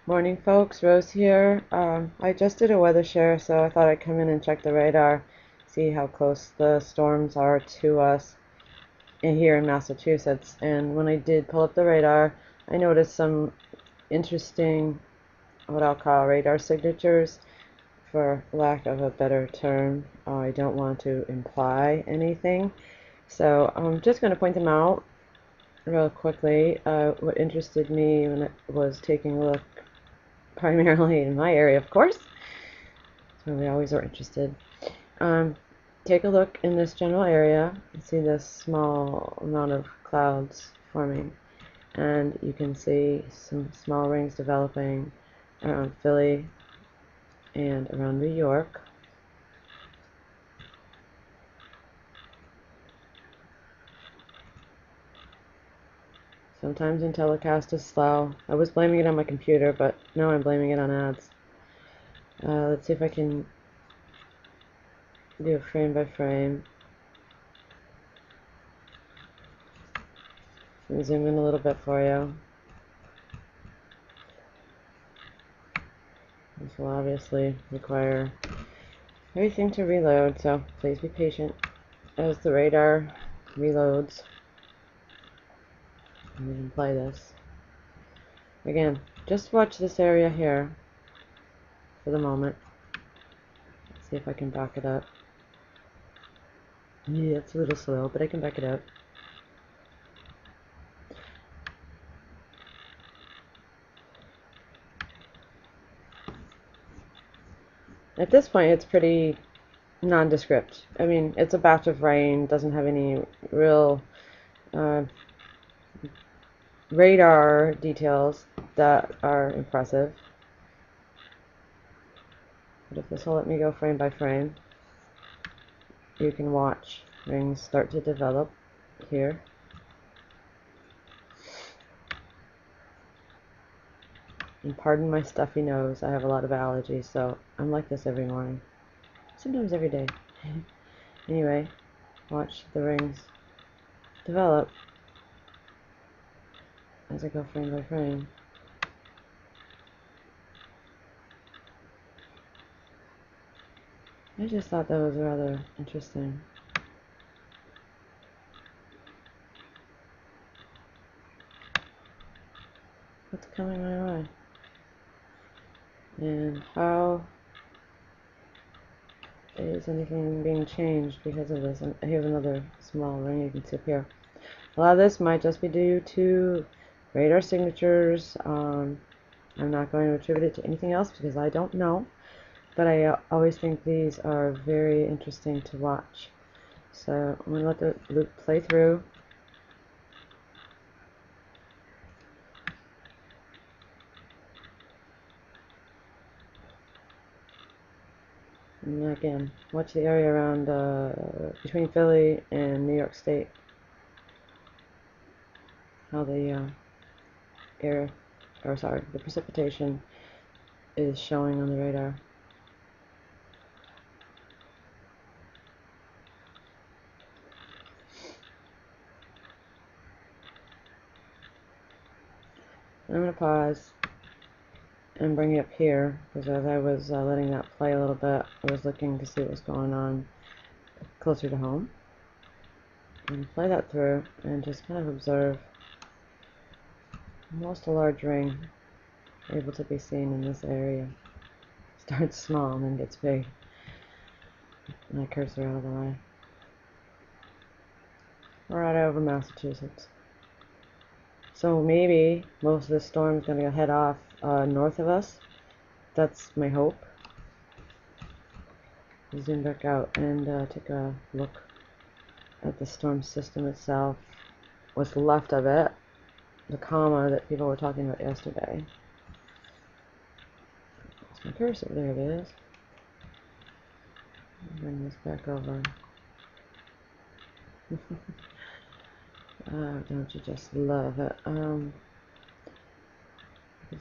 Morning folks, Rose here. I just did a weather share, so I thought I'd come in and check the radar, see how close the storms are to us here in Massachusetts. And when I did pull up the radar, I noticed some interesting, what I'll call radar signatures, for lack of a better term. I don't want to imply anything, so I'm just going to point them out real quickly. What interested me when I was taking a look primarily in my area, of course. So we always are interested. Take a look in this general area. You see this small amount of clouds forming, and you can see some small rings developing around Philly and around New York. Sometimes in telecast is slow. I was blaming it on my computer, but now I'm blaming it on ads. Let's see if I can do a frame by frame. Let me zoom in a little bit for you. This will obviously require everything to reload, so please be patient as the radar reloads. I'm going to play this. Again, just watch this area here for the moment. Let's see if I can back it up. Yeah, it's a little slow, but I can back it up. At this point, it's pretty nondescript. I mean, it's a batch of rain, doesn't have any real radar details that are impressive. But if this will let me go frame by frame, you can watch rings start to develop here. And pardon my stuffy nose, I have a lot of allergies, so I'm like this every morning. Sometimes every day. Anyway, watch the rings develop as I go frame by frame. I just thought that was rather interesting. What's coming my way? And how is anything being changed because of this? And here's another small ring you can see up here. A lot of this might just be due to radar signatures. I'm not going to attribute it to anything else because I don't know, but I always think these are very interesting to watch. So I'm going to let the loop play through. And again, watch the area around between Philly and New York State. How the the precipitation is showing on the radar. I'm going to pause and bring it up here, because as I was letting that play a little bit, I was looking to see what was going on closer to home. And play that through and just kind of observe almost a large ring able to be seen in this area. Starts small and then gets big. My cursor out of the way. Right over Massachusetts. So maybe most of the storm is going to head off north of us. That's my hope. Zoom back out and take a look at the storm system itself. What's left of it. The comma that people were talking about yesterday. That's my cursor. There it is. Bring this back over. Don't you just love it? I can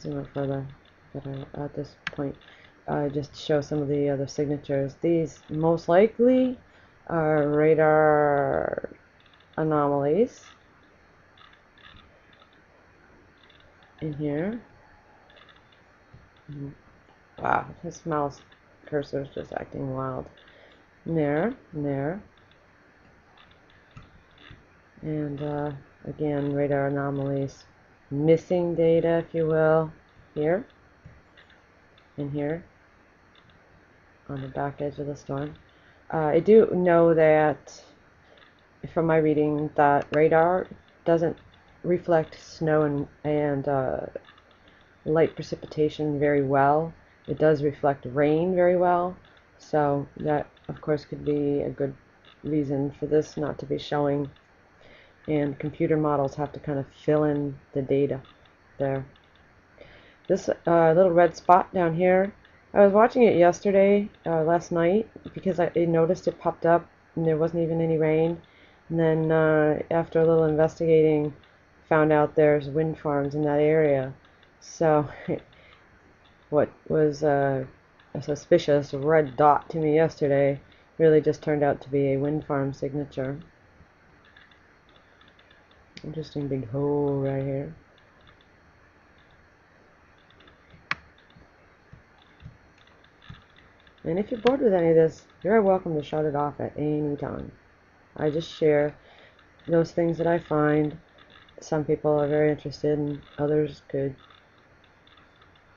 zoom out further, but at this point, just show some of the other signatures. These most likely are radar anomalies in here. Wow, his mouse cursor is just acting wild. There, there. And again, radar anomalies. Missing data, if you will, here and here on the back edge of the storm. I do know that from my reading that radar doesn't reflect snow and light precipitation very well. It does reflect rain very well, so that of course could be a good reason for this not to be showing, and computer models have to kind of fill in the data there. This little red spot down here, I was watching it yesterday, last night, because I noticed it popped up and there wasn't even any rain. And then after a little investigating, found out there's wind farms in that area. So what was a suspicious red dot to me yesterday really just turned out to be a wind farm signature. Interesting big hole right here. And if you're bored with any of this, you're welcome to shut it off at any time. I just share those things that I find. Some people are very interested and others could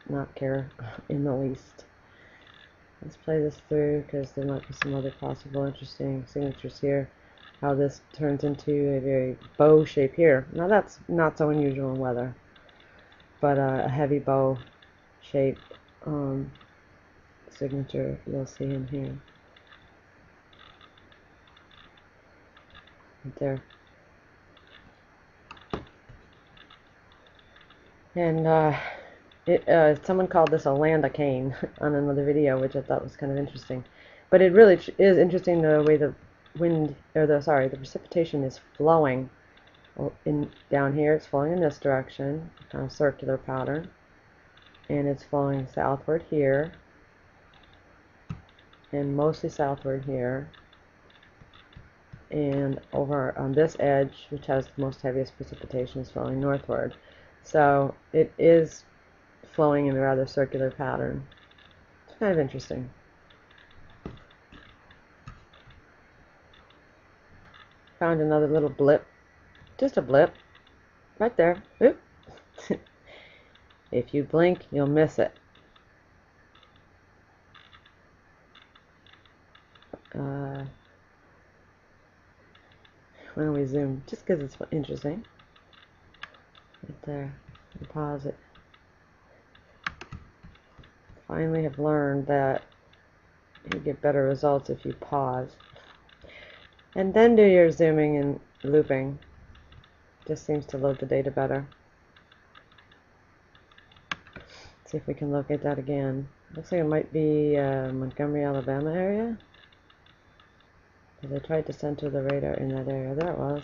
not care in the least. Let's play this through because there might be some other possible interesting signatures here. How this turns into a very bow shape here. Now that's not so unusual in weather, but a heavy bow shape signature you'll see in here. Right there. And someone called this a landacane on another video, which I thought was kind of interesting. But it really is interesting the way the wind, or the precipitation is flowing. Down here, it's flowing in this direction, kind of circular pattern, and it's flowing southward here, and mostly southward here, and over on this edge, which has the most heaviest precipitation, is flowing northward. So it is flowing in a rather circular pattern. It's kind of interesting. Found another little blip. Just a blip. Right there. Oop. If you blink, you'll miss it. Why don't we zoom? Just because it's interesting. Right there. And pause it. Finally have learned that you get better results if you pause. And then do your zooming and looping. Just seems to load the data better. See if we can locate that again. Looks like it might be Montgomery, Alabama area. Because I tried to center the radar in that area. There it was.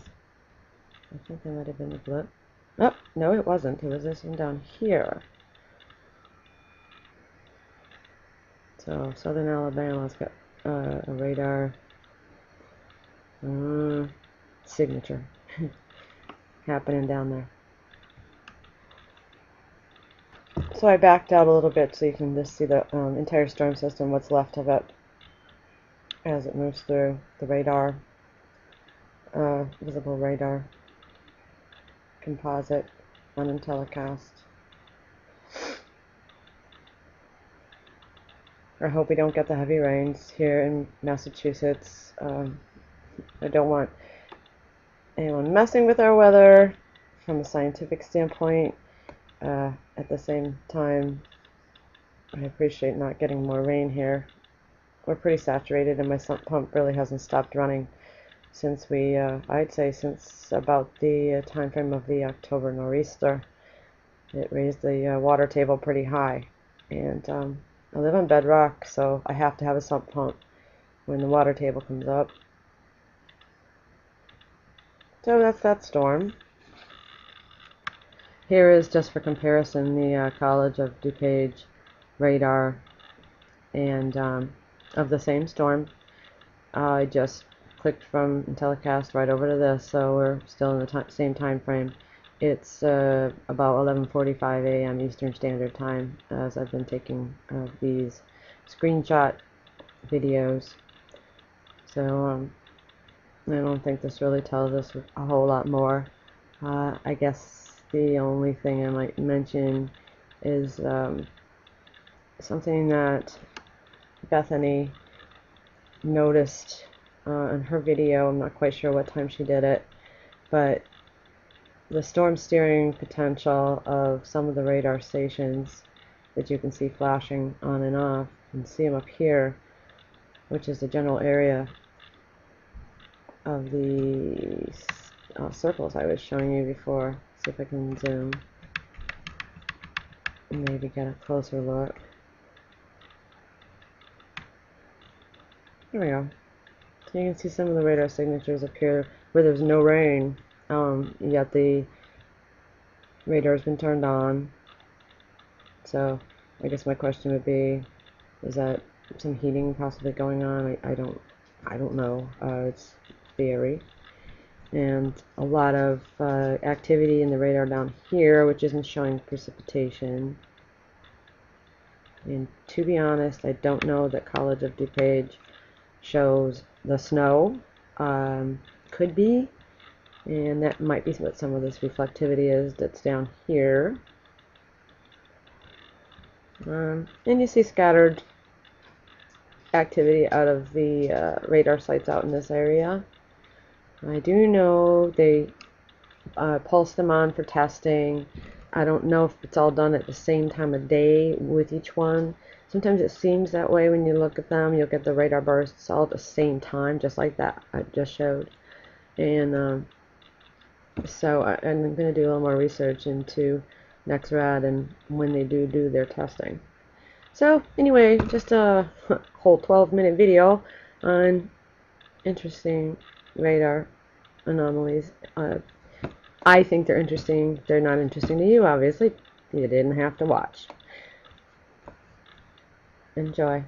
I think that might have been the blip. Oh, no it wasn't. It was this one down here. So southern Alabama's got a radar signature happening down there. So I backed out a little bit so you can just see the entire storm system, what's left of it as it moves through the radar, visible radar, composite, telecast. I hope we don't get the heavy rains here in Massachusetts. I don't want anyone messing with our weather from a scientific standpoint. At the same time, I appreciate not getting more rain here. We're pretty saturated and my sump pump really hasn't stopped running since I'd say since about the time frame of the October nor'easter. It raised the water table pretty high, and I live on bedrock, so I have to have a sump pump when the water table comes up. So that's that storm. Here is, just for comparison, the College of DuPage radar and of the same storm. I just clicked from telecast right over to this, so we're still in the same time frame. It's about 11:45 a.m. Eastern Standard Time as I've been taking these screenshot videos. So I don't think this really tells us a whole lot more. I guess the only thing I might mention is something that Bethany noticed in her video. I'm not quite sure what time she did it, but the storm steering potential of some of the radar stations that you can see flashing on and off. You can see them up here, which is the general area of the circles I was showing you before. See if I can zoom and maybe get a closer look. Here we go. So you can see some of the radar signatures up here where there's no rain. Yet the radar's been turned on. So I guess my question would be, is that some heating possibly going on? I don't know. It's theory. And a lot of activity in the radar down here, which isn't showing precipitation. And to be honest, I don't know that College of DuPage shows the snow. Could be, and that might be what some of this reflectivity is that's down here. And you see scattered activity out of the radar sites out in this area. I do know they pulse them on for testing. I don't know if it's all done at the same time of day with each one. Sometimes it seems that way when you look at them. You'll get the radar bursts all at the same time, just like that I just showed. And so I'm going to do a little more research into NextRad and when they do their testing. So anyway, just a whole 12-minute video on interesting radar anomalies. I think they're interesting. They're not interesting to you, obviously. You didn't have to watch. Enjoy.